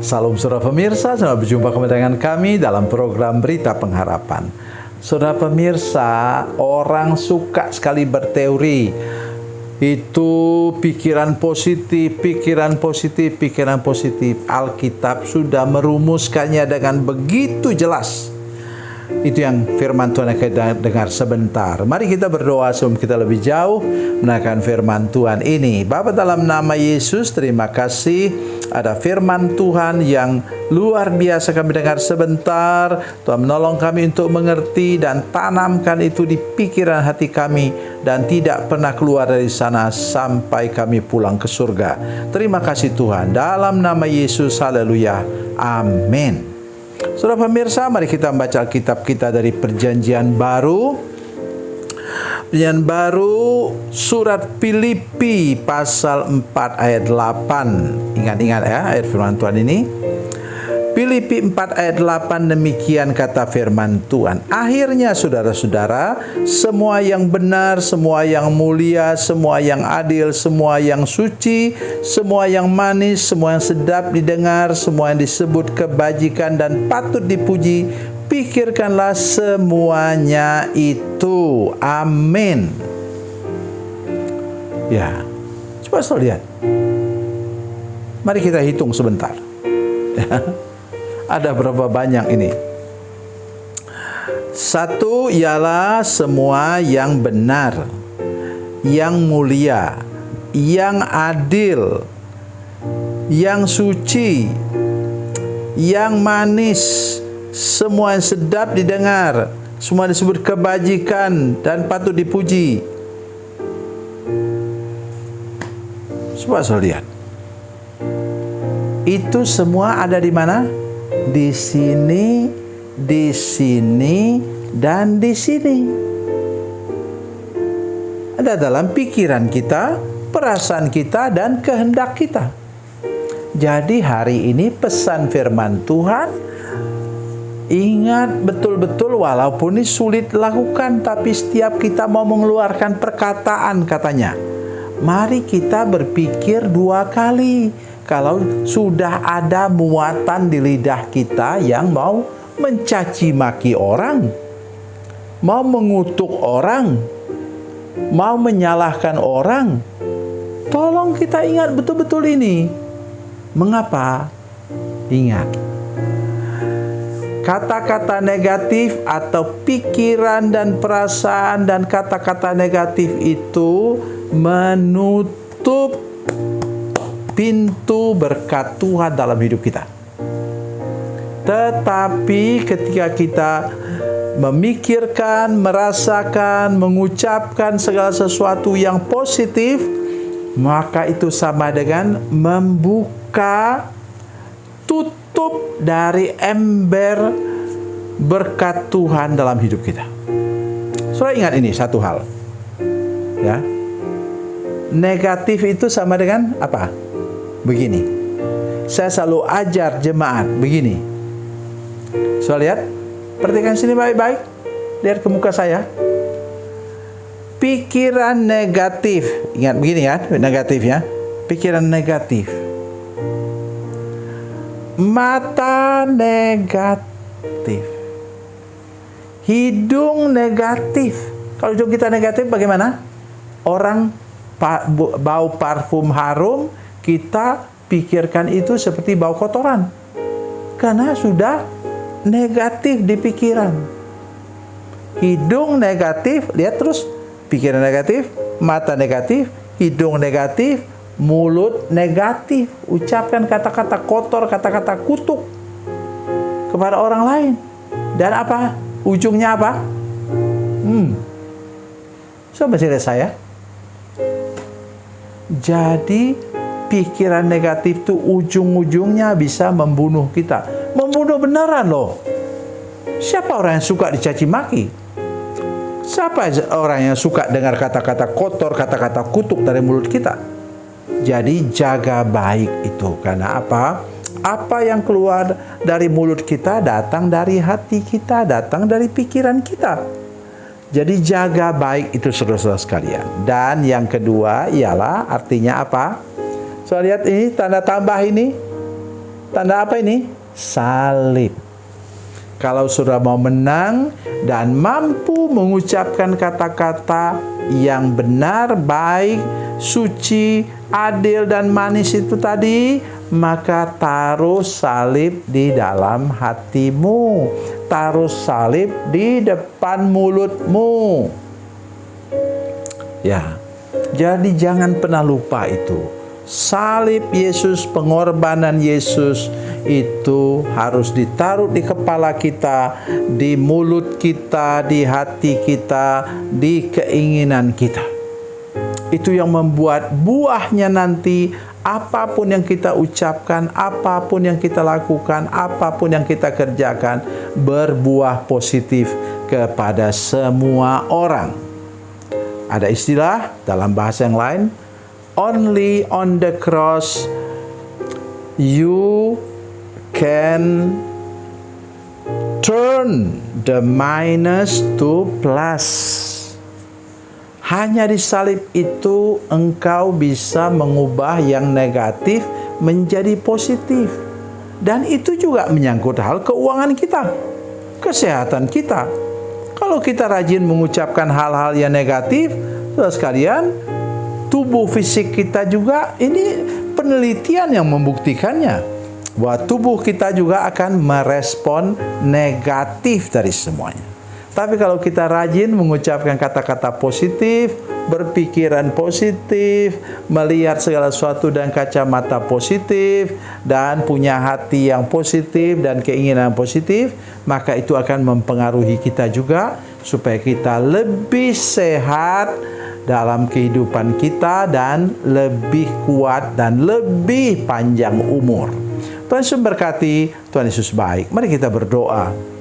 Salam saudara pemirsa, selamat berjumpa kembali dengan kami dalam program Berita Pengharapan. Saudara pemirsa, orang suka sekali berteori. Itu pikiran positif, pikiran positif, pikiran positif. Alkitab sudah merumuskannya dengan begitu jelas. Itu yang firman Tuhan yang kita dengar sebentar. Mari kita berdoa sebelum kita lebih jauh mendengarkan firman Tuhan ini. Bapa, dalam nama Yesus, terima kasih ada firman Tuhan yang luar biasa kami dengar sebentar. Tuhan menolong kami untuk mengerti dan tanamkan itu di pikiran hati kami dan tidak pernah keluar dari sana sampai kami pulang ke surga. Terima kasih Tuhan. Dalam nama Yesus, haleluya. Amin. Saudara pemirsa, mari kita membaca Alkitab kita dari Perjanjian Baru. Perjanjian Baru surat Filipi pasal 4 ayat 8. Ingat-ingat ya ayat firman Tuhan ini. Filipi 4 ayat 8, demikian kata firman Tuhan. Akhirnya saudara-saudara, semua yang benar, semua yang mulia, semua yang adil, semua yang suci, semua yang manis, semua yang sedap didengar, semua yang disebut kebajikan dan patut dipuji, pikirkanlah semuanya itu. Amin. Ya, coba saudara lihat. Mari kita hitung sebentar. Ada berapa banyak ini? Satu ialah semua yang benar, yang mulia, yang adil, yang suci, yang manis, semua yang sedap didengar, semua disebut kebajikan dan patut dipuji. Coba saya lihat. Itu semua ada di mana? Di sini, dan di sini. Ada dalam pikiran kita, perasaan kita, dan kehendak kita. Jadi hari ini pesan firman Tuhan, ingat betul-betul walaupun ini sulit lakukan, tapi setiap kita mau mengeluarkan perkataan katanya, mari kita berpikir 2 kali. Kalau sudah ada muatan di lidah kita yang mau mencaci maki orang, mau mengutuk orang, mau menyalahkan orang, tolong kita ingat betul-betul ini. Mengapa? Ingat, kata-kata negatif atau pikiran dan perasaan dan kata-kata negatif itu menutup pintu berkat Tuhan dalam hidup kita. Tetapi ketika kita memikirkan, merasakan, mengucapkan segala sesuatu yang positif, maka itu sama dengan membuka tutup dari ember berkat Tuhan dalam hidup kita. Saudara ingat ini satu hal. Ya. Negatif itu sama dengan apa? Begini, saya selalu ajar jemaat begini. So lihat, perhatikan sini baik-baik. Lihat ke muka saya. Pikiran negatif, ingat begini ya, negatif ya. Pikiran negatif. Mata negatif. Hidung negatif. Kalau hidung kita negatif bagaimana? Orang bau parfum harum, kita pikirkan itu seperti bau kotoran. Karena sudah negatif di pikiran. Hidung negatif, lihat terus. Pikiran negatif, mata negatif, hidung negatif, mulut negatif. Ucapkan kata-kata kotor, kata-kata kutuk kepada orang lain. Dan apa? Ujungnya apa? Coba lihat saya. Jadi pikiran negatif itu ujung-ujungnya bisa membunuh kita. Membunuh beneran loh. Siapa orang yang suka dicaci maki? Siapa orang yang suka dengar kata-kata kotor, kata-kata kutuk dari mulut kita? Jadi jaga baik itu. Karena apa? Apa yang keluar dari mulut kita datang dari hati kita, datang dari pikiran kita. Jadi jaga baik itu saudara-saudara sekalian. Dan yang kedua ialah artinya apa? So lihat ini tanda tambah ini. Tanda apa ini? Salib. Kalau saudara mau menang dan mampu mengucapkan kata-kata yang benar, baik, suci, adil, dan manis itu tadi, maka taruh salib di dalam hatimu. Taruh salib di depan mulutmu. Ya, jadi jangan pernah lupa itu. Salib Yesus, pengorbanan Yesus itu harus ditaruh di kepala kita, di mulut kita, di hati kita, di keinginan kita. Itu yang membuat buahnya nanti, apapun yang kita ucapkan, apapun yang kita lakukan, apapun yang kita kerjakan, berbuah positif kepada semua orang. Ada istilah dalam bahasa yang lain, only on the cross you can turn the minus to plus. Hanya di salib itu engkau bisa mengubah yang negatif menjadi positif. Dan itu juga menyangkut hal keuangan kita, kesehatan kita. Kalau kita rajin mengucapkan hal-hal yang negatif, saudara sekalian, tubuh fisik kita juga, ini penelitian yang membuktikannya, bahwa tubuh kita juga akan merespon negatif dari semuanya. Tapi kalau kita rajin mengucapkan kata-kata positif, berpikiran positif, melihat segala sesuatu dengan kacamata positif, dan punya hati yang positif dan keinginan positif, maka itu akan mempengaruhi kita juga supaya kita lebih sehat dalam kehidupan kita dan lebih kuat dan lebih panjang umur. Tuhan Yesus berkati, Tuhan Yesus baik. Mari kita berdoa.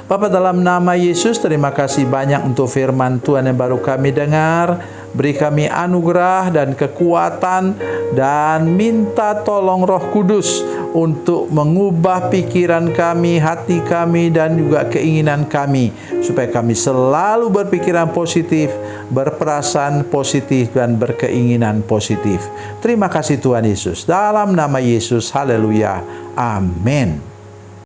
Bapa, dalam nama Yesus, terima kasih banyak untuk firman Tuhan yang baru kami dengar. Beri kami anugerah dan kekuatan, dan minta tolong Roh Kudus untuk mengubah pikiran kami, hati kami, dan juga keinginan kami, supaya kami selalu berpikiran positif, berperasaan positif, dan berkeinginan positif. Terima kasih Tuhan Yesus. Dalam nama Yesus, haleluya, amin.